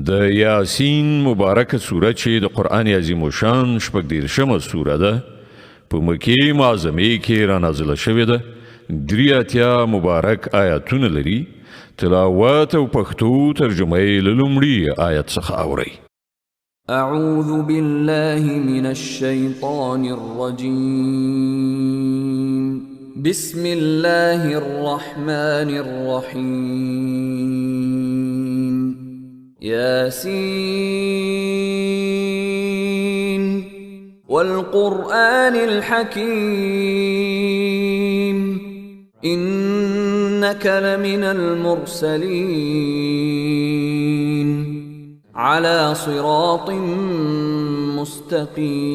د یاسین مبارکه سوره چې د قرآن عظیم الشان شپږ دېرشمه سوره ده په مکې معظمې کې را نازله شوې ده. درې اتیا مبارک آیاتونه لري. تلاوت او پښتو ترجمه یې له لومړي آیت څخه اورئ. أعوذ بالله من الشيطان الرجيم بسم الله الرحمن الرحيم ياسين والقرآن الحكيم إنك لمن المرسلين على صراط مستقيم.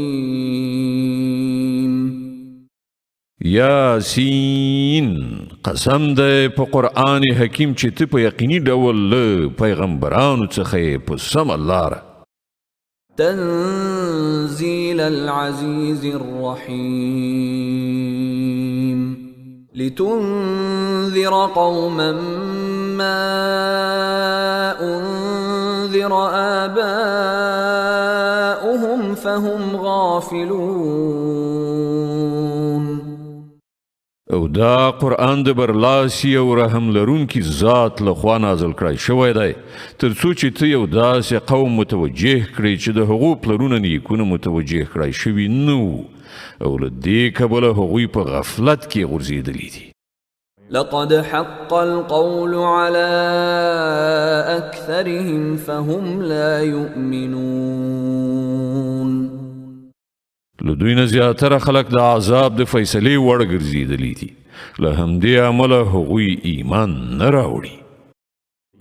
یاسین قسم ده په قرآن حکیم چې ته په یقیني ډول له پیغمبرانو څخه په سمه لاره. تنزيل العزيز الرحيم لتنذر قوما ما أنذر آباؤهم فهم غافلون. او دا قرآن د برلاسی او رحم لرونکي ذات لخوا نازل کړی شوی دی تر څو چې ته یو داسې قوم متوجه کړي چې د هغو پلرونه نیکونه متوجه کړی شوي نه وو او له دې کبله هغوی په غفلت کې غورځېدلي دي. لقد حق القول على أكثرهم فهم لا يؤمنون. لدوی نه زیاتره خلک د عذاب د فیصلې وړ ګرځېدلي دي له همدې امله هغوی ایمان نه راوړي.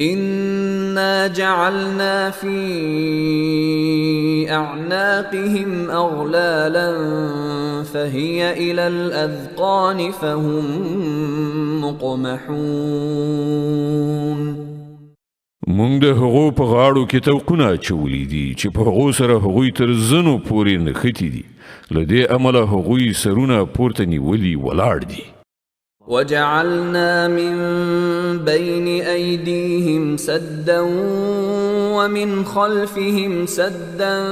إنا جعلنا في أعناقهم أغلالا فهي إلى الأذقان فهم مقمحون. مونږ د هغو په غاړو کې توقونه اچولي دي چې په هغو سره هغوی تر زنو پورې نښتي دي. له دې امله هغوی سرونه پورته نیولي ولاړ دي. وجعلنا من بين أيديهم سدا ومن خلفهم سدا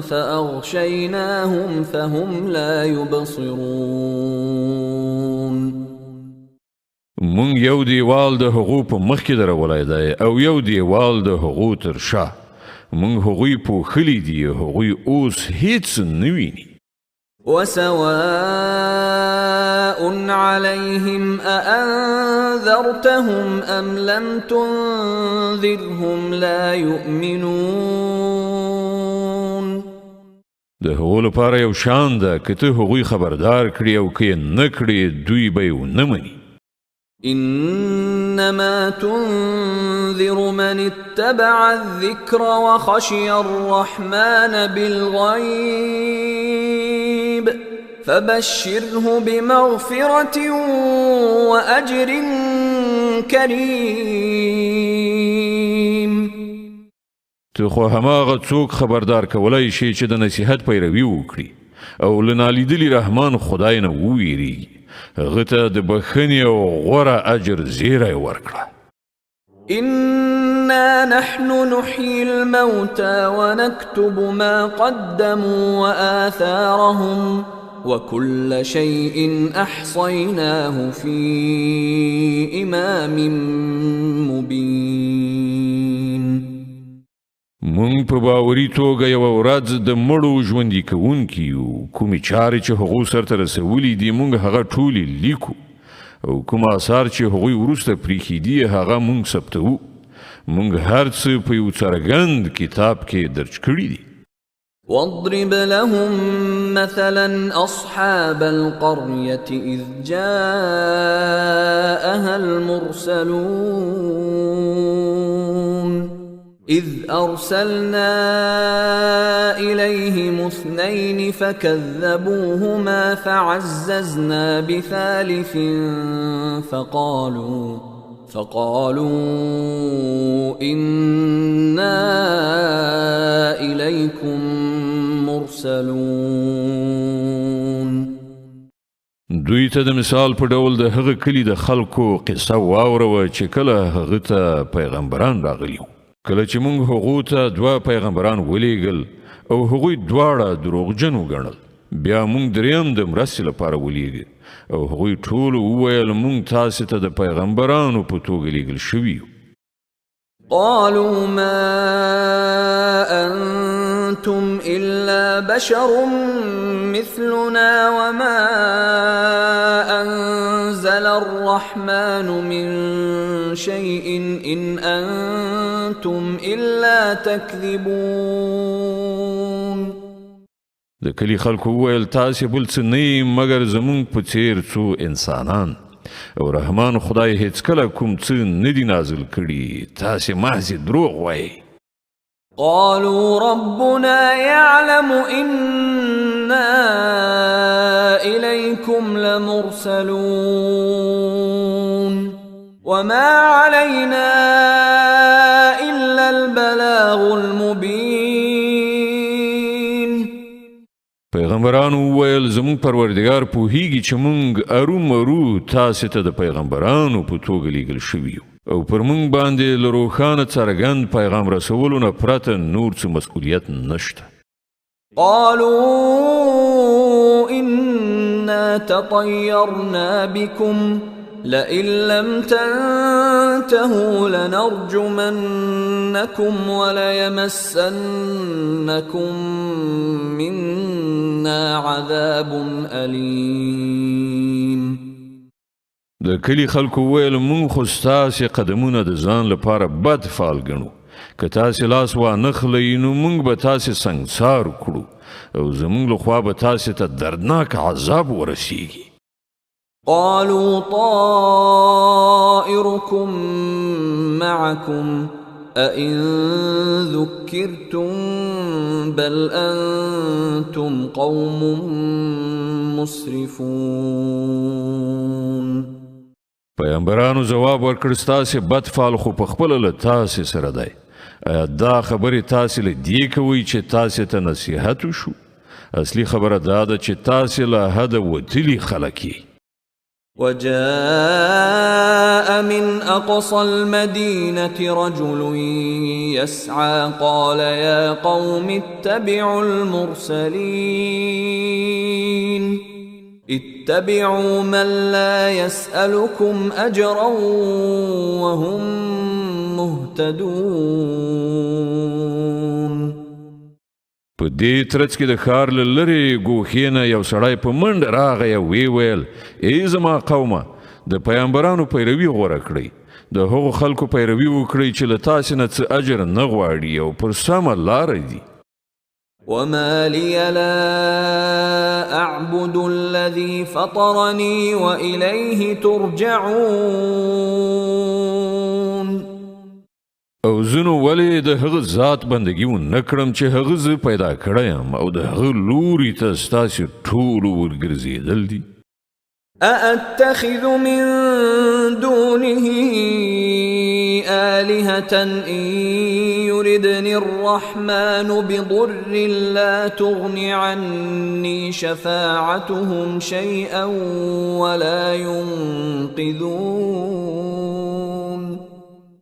فأغشيناهم فهم لا يبصرون. مونږ یو دیوال د هغو په مخ کې درولی دی او یو دیوال د هغو تر شا. مونږ هغوی پوښلي دي هغوی اوس هیڅ نه ویني. وسواء عليهم أأنذرتهم أم لم تنذرهم لا يؤمنون. د هغو لپاره یو شان ده که ته هغوی خبردار کړي او که نه کړي دوی به یې ونه مني. إنما تنذر من اتبع الذكر وخشي الرحمن بالغيب فبشره بمغفرة وأجر كريم. ته خو هماغه څوک خبردار کولای شي چې د نصیحت پیروي وکړي او له نالیدلي رحمان خدای نه وویریږي. هغه ته د بخښنې او غوره اجر زیری ورکړه. إنا نحن نحيي الموتى ونكتب ما قدموا وآثارهم وكل شيء أحصيناه في إمام مبين. مونږ په باوري توګه یوه ورځ د مړو ژوندي کوونکي یو. کومې چارې چې هغو سرته رسولي دي مونږ هغه ټولې لیکو او کوم آثار چې هغوی وروسته پریښي دي هغه مونږ ثبتوو. مونږ هر څه په یو څرګند کتاب کې درج کړي دي. واضرب لهم مثلا أصحاب القرية إذ جاءها المرسلون إذ أرسلنا إليهم اثنين فكذبوهما فعززنا بثالث فقالوا إنا إليكم مرسلون. دوی ته د مثال په ډول د هغه کلی د خلکو قصه واوروه چې کله هغه ته پیغمبران راغلي. کله چې موږ هغو ته 2 پیغمبران ولیږل او هغوی دواړه دروغجن وګڼل بیا موږ دریم د مرستې لپاره ولیږه او هغوی ټول وویل موږ تاسې ته د پیغمبرانو په توګه لیږل شوي یو. قالوا ما أنتم إلا بشر مثلنا وما أنزل الرحمن من شيء إن أنتم إلا تكذبون. د کلی خلکو وویل تاسې بل څه نه یې مګر زموږ په څېر څو انسانان او رحمان خدای هیڅکله کوم څه نه دي نازل کړي تاسې محض دروغ وایئ. قالوا ربنا يعلم إنا إليكم لمرسلون وما علينا إلا البلاغ المبين. پیغمبرانو وویل زموږ پروردګار پوهیږي چې موږ ارومرو تاسې ته د پیغمبرانو په توګه لیږل شوي یو او پر موږ باندې له روښانه څرګند پیغام رسولو نه پرته نور څه مسؤلیت نشته. قالوا إنا تطيرنا بكم لئن لم تنتهوا لنرجمنكم وليمسنكم منا عذاب أليم. د کلی خلکو ویل مونږ خو ستاسې قدمونه د ځان لپاره بد فال ګڼو که تاسې لاس وانخلئ نو مونږ به تاسې سنګسار کړو او زموږ لخوا به تاسې ته دردناک عذاب ورسیږي. قالوا طائركم معكم أئن ذكرتم بل أنتم قوم مسرفون. پیغمبرانو جواب ورکړ ستاسې بد فال خو په خپله له تاسې سره دی. آیا دا خبرې تاسې له دې کوئ چې تاسې ته نصیحت وشو؟ اصلي خبره دا ده چې تاسې له حده وتلي خلک یې. وجاء من أقصى المدينة رجل يسعى قال يا قوم اتبعوا المرسلين اتبعوا من لا يسألكم أجرا وهم مهتدون. په دې ترڅ کې د ښار له لرې ګوښې نه یو سړی په منډه راغی او ویې ویل ای زما قومه د پیغمبرانو پیروي غوره کړئ د هغو خلکو پیروي وکړئ چې له تاسې نه څه اجر نه غواړي او پر سمه لاره دي. وما لي لا أعبد الذي فطرني وإليه ترجعون. او زنو ولې د هغه ذات بندگی و نکړم چې هغه زه پیدا کړم او د هغه لوري ته ستاسې ټول ورګرځېدل دي. أأتخذ من دونه آلهة إن يردني الرحمن بضر لا تغن عني شفاعتهم شيئا ولا ينقذون.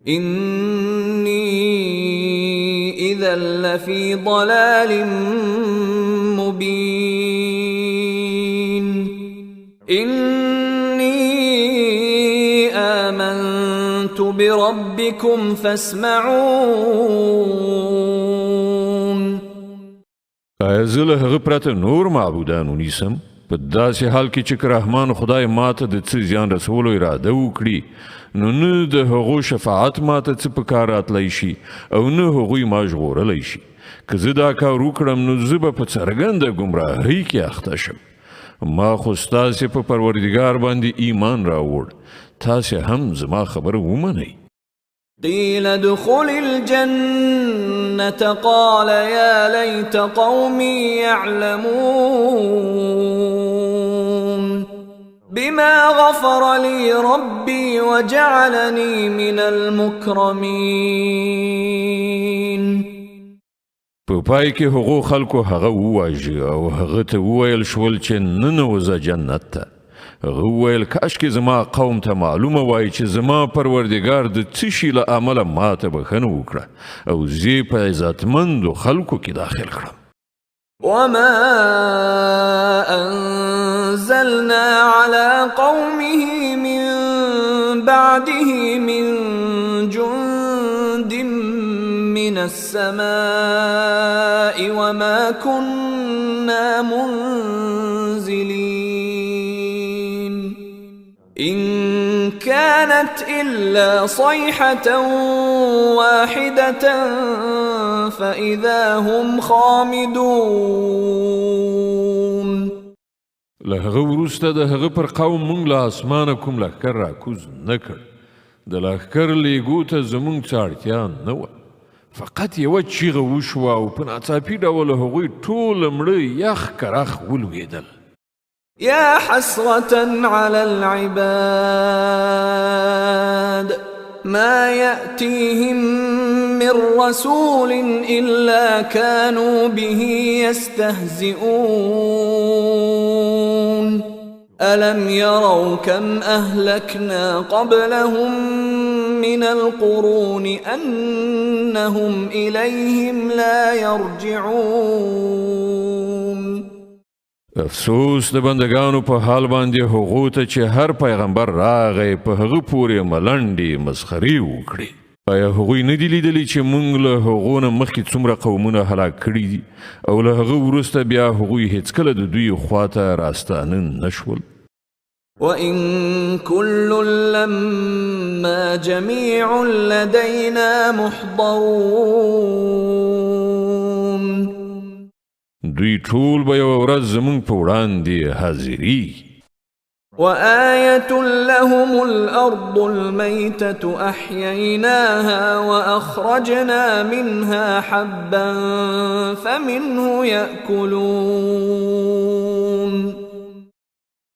إني إذا لفي ضلال مبين. إني آمنت بربكم فاسمعون. آیا زه له هغه پرته نور معبودان ونیسم؟ په داسې حال کې چې رحمان خدای ماته د څه زیان رسولو اراده وکړي نو نه د هغو شفاعت ماته څه په کار راتلی شي او نه هغوی ما ژغورلی شي. که زه دا کار وکړم نو زه به په څرګنده ګمراهۍ کې اخته شم. ما خو ستاسې په پروردګار باندې ایمان راوړ تاسې هم زما خبره ومنئ. قيل ادخل الجنة قال يا ليت قومي يعلمون بما غفر لي ربي وجعلني من المكرمين. په پای کې هغو خلکو هغه وواژه او هغه ته وویل شول چې ننوځه جنت ته هغه وویل کاشکې زما قوم ته معلومه وای چې زما پروردګار د څه شي له امله ماته بښنه وکړه او زه یې په عزتمندو خلکو کې داخل کړم. وما أنزلنا على قومه من بعده من جند من السماء وما كنا منزلين إن كانت إلا صيحة واحدة فإذا هم خامدون. له هغه وروسته د هغه پر قوم موږ له اسمانه کوم لښکر راکوز نه کړ. د لښکر لیږو ته زموږ څه اړتیا نه وه، فقط یوه چیغه وشوه او په ناڅاپي ډول هغوی ټول مړه یخ کرخ ولوېدل. يا حسرة على العباد ما يأتيهم من رسول إلا كانوا به يستهزئون ألم يروا كم أهلكنا قبلهم من القرون أنهم إليهم لا يرجعون. افسوس د بندگانو په حال باندې هغو ته چې هر پیغمبر راغی په هغه پورې ملنډې مسخرې وکړي. آیا هغوی نه دي لیدلي چې موږ له هغو نه مخکې څومره قومونه هلاک کړي دي او له هغه وروسته بیا هغوی هیڅکله د دوی خواته راستانه نشول؟ وإن كل لما جميع لدينا محضرون. دوی ټول به یوه ورځ زموږ په وړاندې حاضرېږي. وآية لهم الأرض الميتة أحييناها وأخرجنا منها حبا فمنه يأكلون.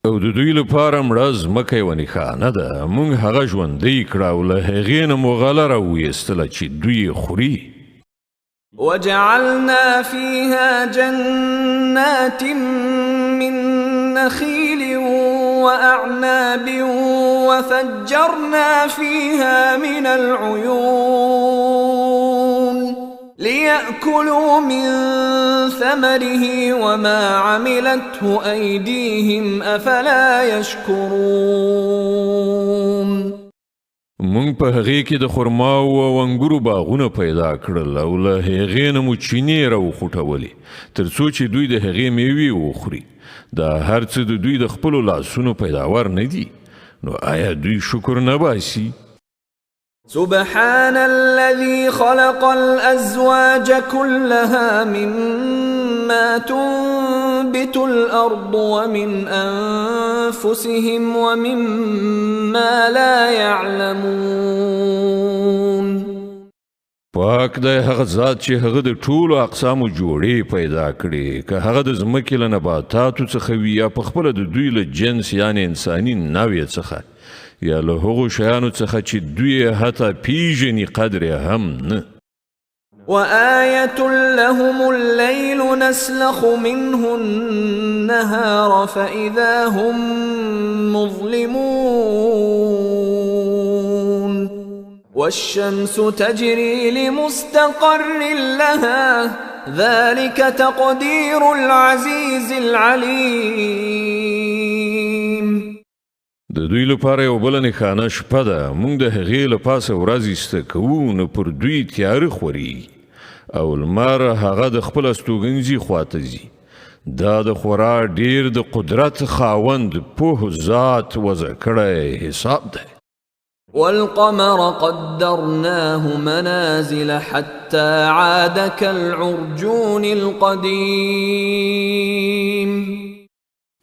او د دوی لپاره مړه ځمکه یوه نښانه ده، موږ هغه ژوندۍ کړه او له هغې نه مو غله راویستله چې دوی یې خوري. وجعلنا فيها جنات من نخيل وأعناب وفجرنا فيها من العيون ليأكلوا من ثمره وما عملته أيديهم أفلا يشكرون. مونږ په هغې کې د خرماو او انګورو باغونه پیدا کړل او له هغې نه مو چینې راوخوټولې تر څو چې دوی د هغې میوې وخوري. دا هر څه د دوی د خپلو لاسونو پیداوار نه دي، نو آیا دوی شکر نه باسي؟ سبحان الذي خلق الأزواج كلها مما تنبت الأرض ومن أنفسهم ومما لا يعلمون. پاک دی هغه ذات چې هغه د ټولو اقسامو جوړې پیدا کړي، که هغه د ځمکې له نباتاتو څخه وي یا په خپله د دوی له جنس یعنې انساني نوعې څخه یا له هغو شیانو څخه چې دوی حتی پیژني قدر هم نه. وآية لهم الليل نسلخ منه النهار فإذا هم مظلمون والشمس تجري لمستقر لها ذلك تقدير العزيز العليم. د دوی لپاره یو بله نښانه شپه ده، موږ د هغې له پاسه ورځ ایسته کوو نو پر دوی تیاره خوري او لمر هغه د خپل استوګنځي خواته ځي. دا د خورا ډیر د قدرت خاوند پوه ذات وضع کړی حساب ده. والقمر قدرناه منازل حتى عاد كالعرجون القديم.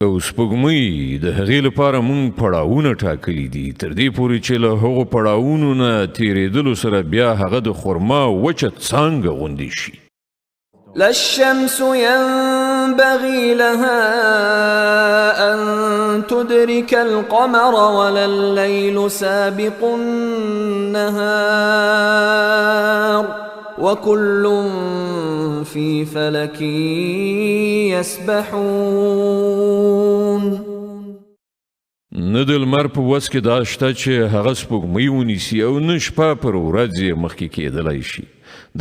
او سپوږمۍ د هغې لپاره موږ پړاوونه ټاکلي دي تر دې پورې چې له هغو پړاوونو نه تیرېدلو سره بیا هغه د خرما وچه څانګه غوندې شي. لا الشمس ينبغي لها أن تدرك القمر ولا الليل سابق النهار وكل في فلك يسبحون. نه د لمر په وس کې دا شته چې هغه سپوږمۍ ونیسي او نه شپه پر ورځ یې مخکې کېدلی شي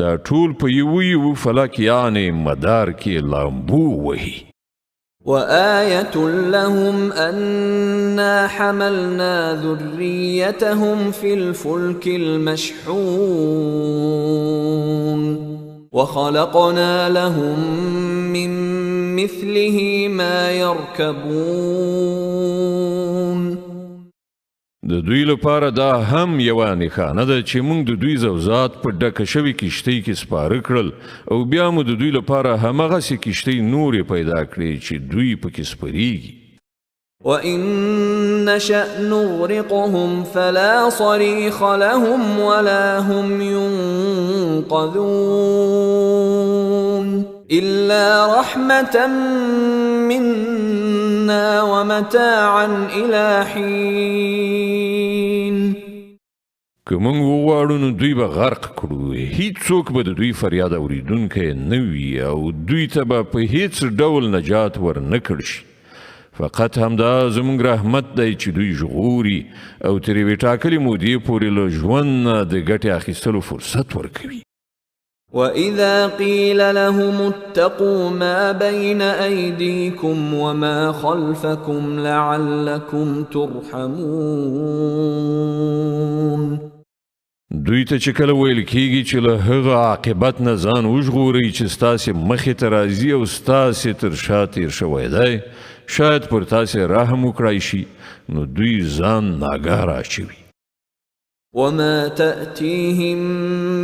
دا ټول په یو فلک یعنې مدار کې لامبو وهي وآية لهم أنا حملنا ذريتهم في الفلك المشحون وخلقنا لهم من مثله ما يركبون د دوی لپاره دا هم یوه نښانه ده چې موږ د دوی زوزات په ډکه شوې کښتۍ کې سپاره کړل او بیا مو د دوی لپاره همغسې کښتۍ نورې پیدا کړې چې دوی پکې سپریږي وَإِن نَّشَأْ نُغْرِقْهُمْ فَلَا صَرِيخَ لَهُمْ وَلَا هُمْ يُنقَذُونَ إِلَّا رَحْمَةً مِّنَّا وَمَتَاعًا إِلَى حِينٍ که موږ وغواړو نو دوی به غرق کړو هیڅوک به د دوی فریاد اورېدونکی نه وي او دوی ته به په هیڅ ډول نجات ورنه کړ شي فقط همدا زموږ رحمت دی چې دوی ژغوري او تر یوې ټاکلې مودې پورې له ژوند نه د ګټې اخیستلو فرصت ورکوي وَإِذَا قِيلَ لَهُمُ اتَّقُوا مَا بَيْنَ أَيْدِيكُمْ وَمَا خَلْفَكُمْ لَعَلَّكُمْ تُرْحَمُونَ دوی ته چې کله ویل کېږي چې له هغه عاقبت نه ځان وژغورئ چې ستاسې مخې ته راځي او ستاسې تر شا تېر شوی دی شاید پر تاسې رحم وکړای شي نو دوی ځان ناګاه راچوي وما تأتيهم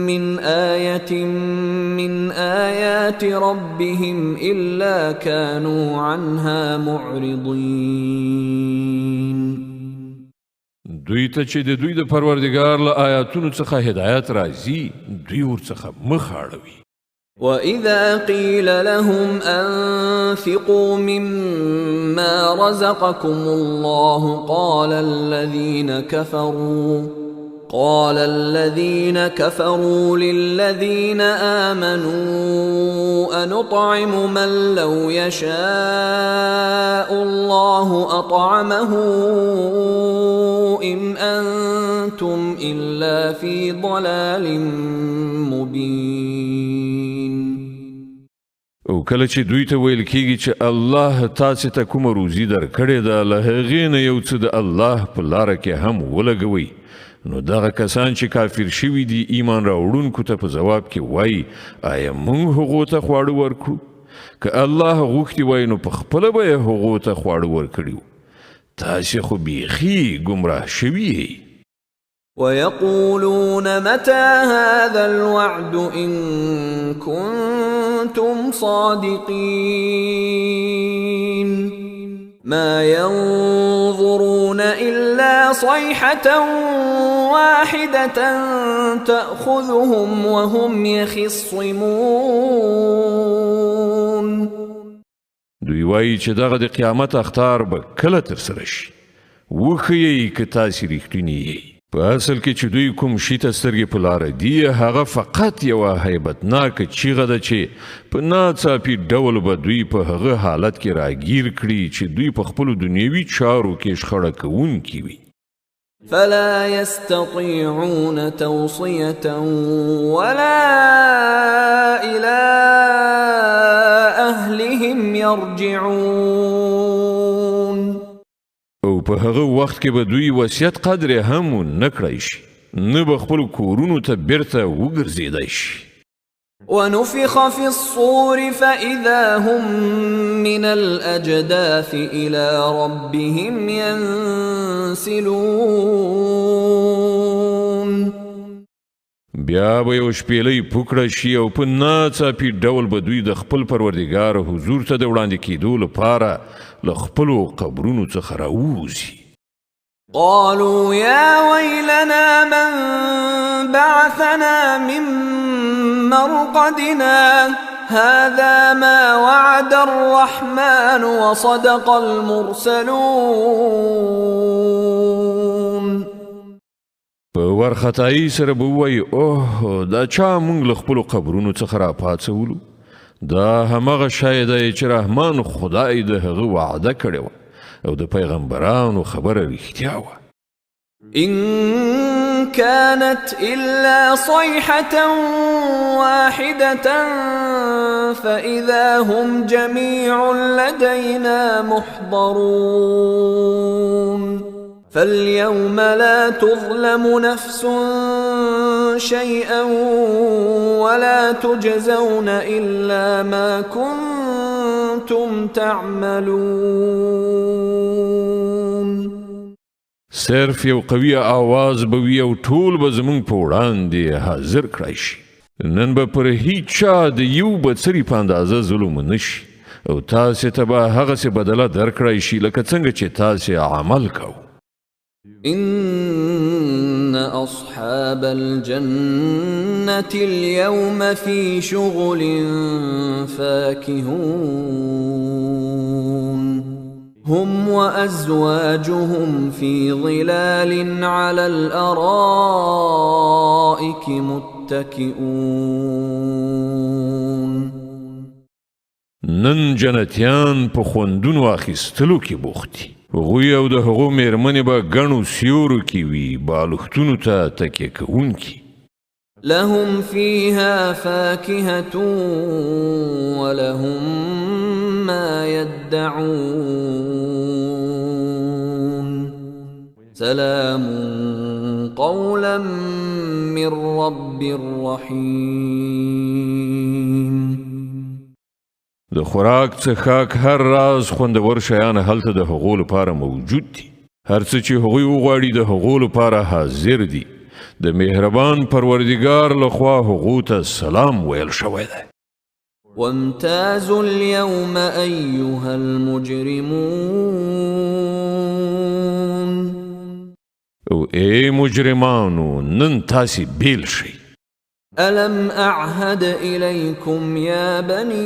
من آية من آيات ربهم إلا كانوا عنها معرضين دوی ته چې د دوی د پروردګار له آیاتونو څخه هدایت راځي دوی ورڅخه مخ اړوي وَإِذَا قِيلَ لَهُمْ أَنفِقُوا مِمَّا رَزَقَكُمُ اللَّهُ قال الذين كفروا للذين آمنوا أنطعم من لو يشاء الله أطعمه إن أنتم إلا في ضلال مبين او کله چې دوی ته ویل کېږي چې الله تاسې ته کومه روزي درکړې ده له هغې نه یو څه د الله په لاره کې هم ولګوئ نو دغه کسان چې کافر شوي دي ایمان راوړونکو ته په ځواب کې وایي آیا موږ هغو ته خواړه ورکړو که الله غوښتي وای نو په خپله به یې هغو ته خواړه ورکړي تاسې خو بیخي ګمراه شوي یئ ويقولون متى هذا الوعد إن كنتم صادقين ما ينظرون إلا صيحة واحدة تأخذهم وهم يخصمون دوی وایي چې دغه د قیامت اخطار به کله ترسره شي وښیئ که تاسې رښتونی یئ په اصل کې چې دوی کوم شي ته سترګې په لاره دي هغه فقط یوه هیبتناکه چیغه ده چې په ناڅاپي ډول به دوی په هغه حالت کې راګیر کړي چې دوی په خپلو دنیوي چارو کې شخړه کوونکي وي فلا يستطيعون توصية ولا إلى أهلهم يرجعون او په هغه وخت کې به دوی وصیت قدر هم نه کړی شي نه به خپلو کورونو ته بیرته وګرځېدی شي ونفخ في الصور فإذا هم من الأجداث إلى ربهم ينسلون بیا به یو شپېلۍ پوکړه شي او په ناڅاپي ډول به دوی د خپل پروردګار حضور ته د وړاندې کېدو لپاره له خپلو قبرونو څخه راووځي قالوا يا ويلنا من بعثنا من مرقدنا هذا ما وعد الرحمن وصدق المرسلون په ورختایي سره به ووایي اوه دا چا موږ له خپلو قبرونو څخه راپاڅولو دا همغه شی دی چې رحمان خدای د هغه وعده کړې وه او د پیغمبرانو خبره رښتیا وه. إن كانت إلا صيحة واحدة فإذا هم جميع لدينا محضرون فاليوم لا تظلم نفس شيئا ولا تجزون إلا ما كنتم تعملون. صرف یو قوي آواز به وي او ټول به زمونږ په وړاندې حاضر کړای شي. نن به پر هیڅ چا د یو بڅري په اندازه ظلم نه شي او تاسې ته به هغسې بدله درکړای شي لکه څنګه چې تاسې عمل کوو. إن أصحاب الجنة اليوم في شغل فاكهون هم وأزواجهم في ظلال على الأرائك متكئون. نن جنتیان په خوندونو اخیستلو کې بوخت دي. هغوی او د هغو میرمنې به ګڼو سیورو کې وي بالښتونو ته تکیه کوونکي. لهم فيها فاكهة ولهم ما يدعون سلام قولا من رب رحيم. د خوراک څښاک هر راز خوندور شیان هلته د هغو لپاره موجود دي. هر څه چې هغوی وغواړي د هغو لپاره حاضر دي. د مهربان پروردګار لخوا هغو ته سلام ویل شوی دی. وامتازوا اليوم أيها المجرمون. او ای مجرمانو نن تاسې بیل شئ. ألم أعهد إليكم يا بني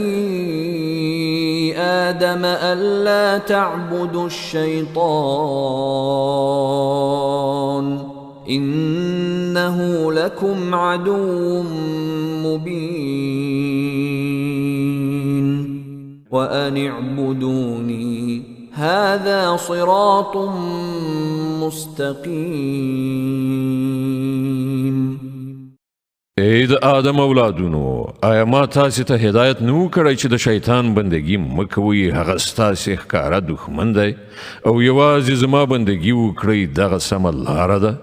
آدم ألا تعبدوا الشيطان إنه لكم عدو مبين وأن اعبدوني هذا صراط مستقيم. ای د آدم اولادونو آیا ما تاسې ته هدایت نه کړی چې د شیطان بندگی مه کوئ؟ هغه ستاسې ښکاره دښمن دی او یوازې زما بندگی وکړئ، دغه سمه لاره ده.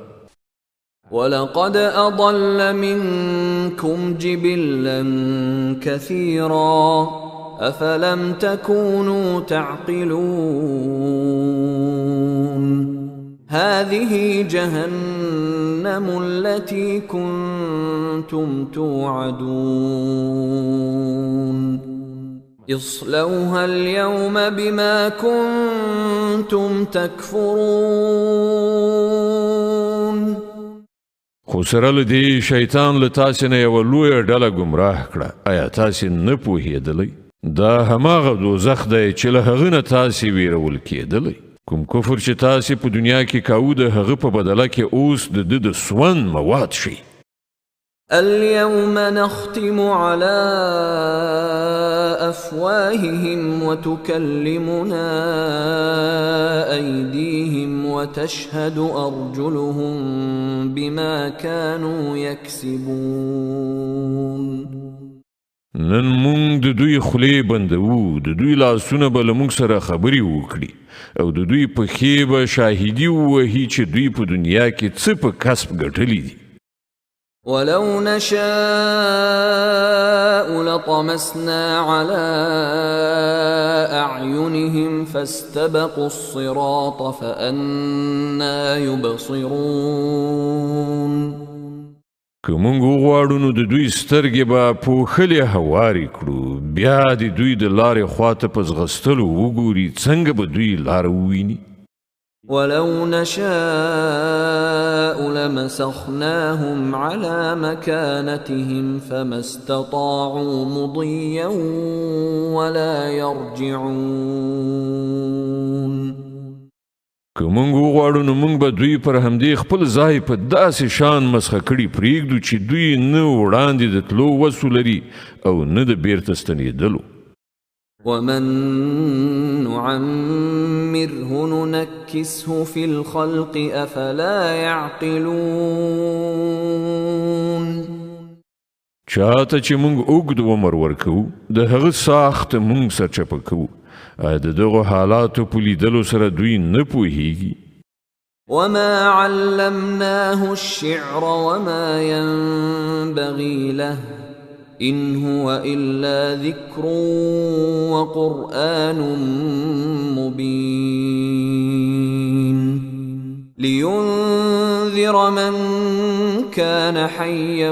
ولقد أضل منكم جبلا كثيرا أفلم تكونوا تعقلون. هذه جهنم التي كنتم توعدون اصلوها اليوم بما كنتم تكفرون. خو سره له دې شیطان له تاسې نه یوه لویه ډله ګمراه کړه. آیا تاسې نه پوهېدلی؟ دا هماغه دوزخ دی چې له هغه نه تاسې ویرول کېدلی. کوم کفر چې تاسې په دنیا کې کاوه د هغه په بدله کې اوس د ده د سون مواد شي. اليوم نختم على أفواههم وتكلمنا أيديهم وتشهد أرجلهم بما كانوا يكسبون. نن مونږ د دوی خولې بندوو، د دوی لاسونه به له مونږ سره خبرې وکړي او د دوی پښې به شاهدي ووهي چې دوی په دنیا کې څه په کسب ګټلی دي. ولو نشاء لطمسنا على أعينهم فاستبقوا الصراط فأنا يبصرون. که مونږ وغواړو نو د دوی سترګې به پوښلې هوارې کړو، بیا د دوی د لارې خواته په ځغستلو وګوري څنګه به دوی لاره وویني. ولو نشاء لمسخناهم على مكانتهم فما استطاعوا مضيا ولا يرجعون. که مونږ وغواړو نو مونږ به دوی پر همدې خپل ځای په داسې شان مسخه کړي پرېږدو چې دوی نه وړاندې د تلو وسو لري او نه د بیرته ستنېدلو. ومن نعمره ننكسه في الخلق أفلا يعقلون. چاته چې موږ اوږد عمر ورکو د هغه ساخت موږ سرچپه کوو، د دغو حالاتو په لیدلو سره دوی نه پوهیږي. وما علمناه الشعر وما ينبغي له إن هو إلا ذكر وقرآن مبين لينذر من كان حيا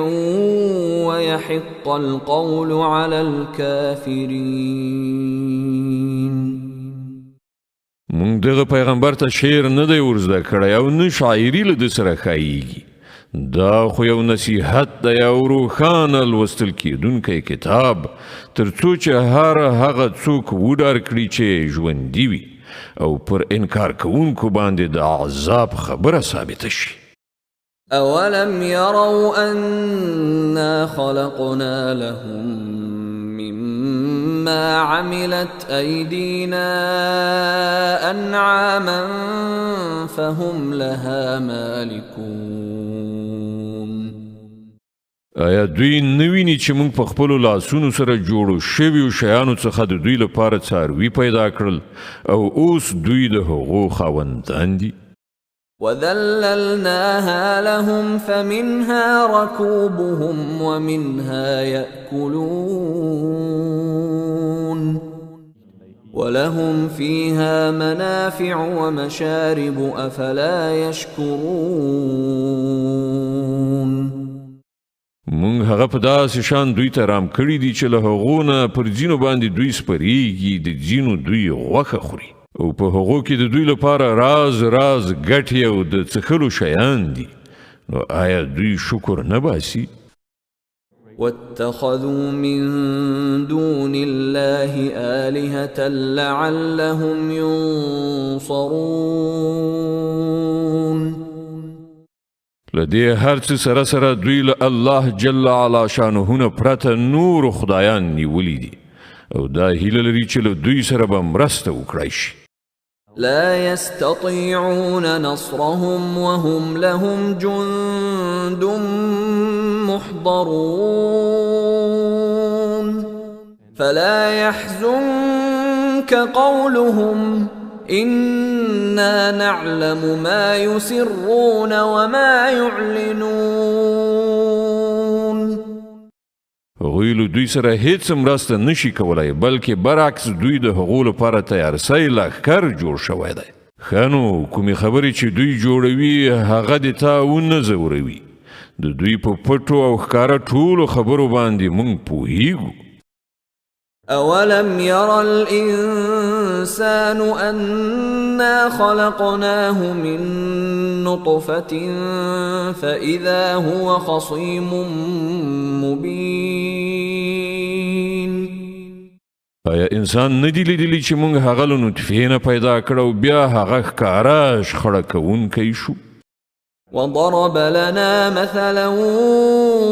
ويحق القول على الكافرين. مونږ دغه پیغمبر ته شعر نه دی ورزده کړی او نه شاعري له ده سره ښاییږي. دا خو یو نصیحت دی او روښانه لوستل کېدونکی کتاب، تر څو چې هر هغه څوک وډار کړي چې ژوندي وي او پر انکار کوونکو باندې د عذاب خبره ثابته شي. أولم يروا أنا خلقنا لهم مما عملت أيدينا أنعاما فهم لها مالكون. آیا دوی نویني چې موږ په خپلو لاسونو سره جوړو شویو شیانو څخه د دوی لپاره څاروي پیدا کړل او اوس دوی د هغو خاوندان دي؟ وذللناها لهم فمنها ركوبهم ومنها يأكلون ولهم فيها منافع ومشارب أفلا يشكرون. مونږ هغه په داسې شان دوی ته رام کړي دي چې له هغو نه پر ځینو باندې دوی سپریږي، د ځینو دوی غوښه خوري او په هغو کې د دوی لپاره راز راز ګټې او د څښلو شیان دي. نو آیا دوی شکر نه باسي؟ واتخذوا من دون الله آلهة لعلهم ينصرون. لدې هر څه سره سره دوی له الله جل علا شانه نه پرته نور خدایان نیولي دي او دا هیله لري چې له دوی سره به مرسته وکړای شي. لا يستطيعون نصرهم وهم لهم جند محضرون فلا يحزنك قولهم إنا نعلم ما يسرون وما يعلنون. هغوی له دوی سره هیڅ مرسته نشي کولای، بلکې برعکس دوی د هغو لپاره تیارسۍ لښکر جوړ شوی دی. ښه نو کومې خبرې چې دوی جوړوي هغه د تا ونه ځوروي. د دوی په پټو او ښکاره ټولو خبرو باندې موږ پوهیږو. أولم ير الإنسان أنا خلقناه من نطفة فإذا هو خصيم مبين. آیا انسان ندی لیدلی چې موږ هغه له نطفې نه پیدا کړو بیا هغه ښکاره شخړه کوونکی شو؟ وضرب لنا مثلا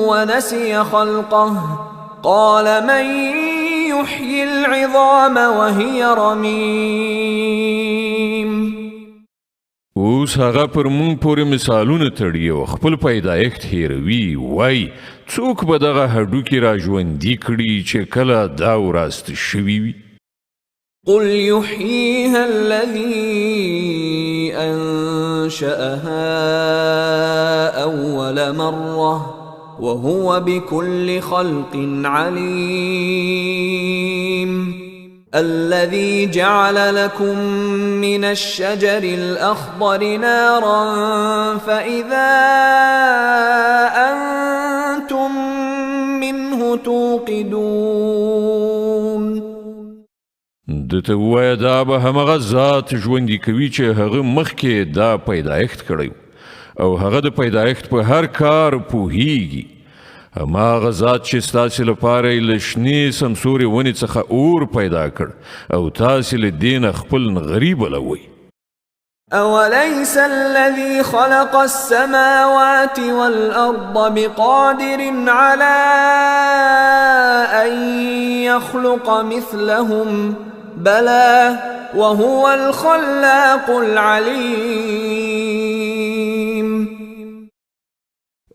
ونسي خلقه قال من يحيي العظام وهي رميم. اوس هغه پر مونږ پورې مثالونه تړي او خپل پیدایښت هیروي، وای څوک به دغه هډوکي را ژوندي کړي چې کله دا وراسته شوي وي؟ قل يحييها الذي أنشأها أول مرة وهو بكل خلق عليم. الذي جعل لكم من الشجر الأخضر نارا فإذا أنتم منه توقدون. دته وای دا به همغه ذات ژوندي کوي چې هغه مخکې دا پیدایښت کړی او هغه د پیدایښت په هر کار پوهیږي. هماغه ذات چې ستاسې لپاره یې له شنې سمسورې ونې څخه اور پیدا کړ او تاسې له دې نه خپل نغري بلوئ. أوليس الذي خلق السماوات والأرض بقادر على أن يخلق مثلهم بلى وهو الخلاق العليم.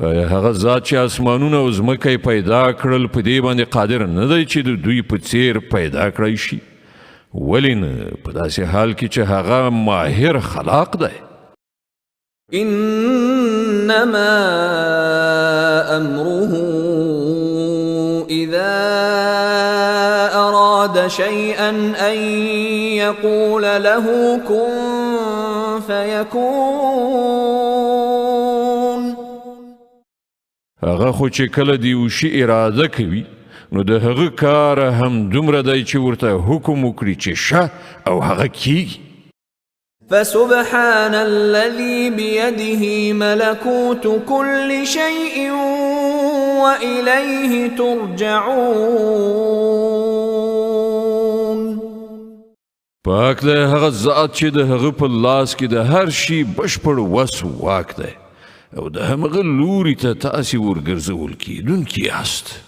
آیا هغه ذات چې اسمانونه او ځمکه یې پیدا کړل په دې باندې قادر نه دی چې د دوی په څیر پیدا کړی شي؟ ولې نه په داسې حال کې چې هغه ماهر خلاق دی؟ إنما أمره إذا أراد شيئا أن يقول له كن فيكون. هغه خو چې کله دی یو شي اراده کوي نو د هغه کار هم دومره دی چې ورته حکم وکړي چې شه او هغه کیږي. فسبحان الذي بيده ملكوت كل شيء وإليه ترجعون. پاک دی هغه ذات چې د هغه په لاس کې د هر شي بشپړ وس واک دی او د همغه لوري ته تاسې ورګرځول کیدونکي یاست.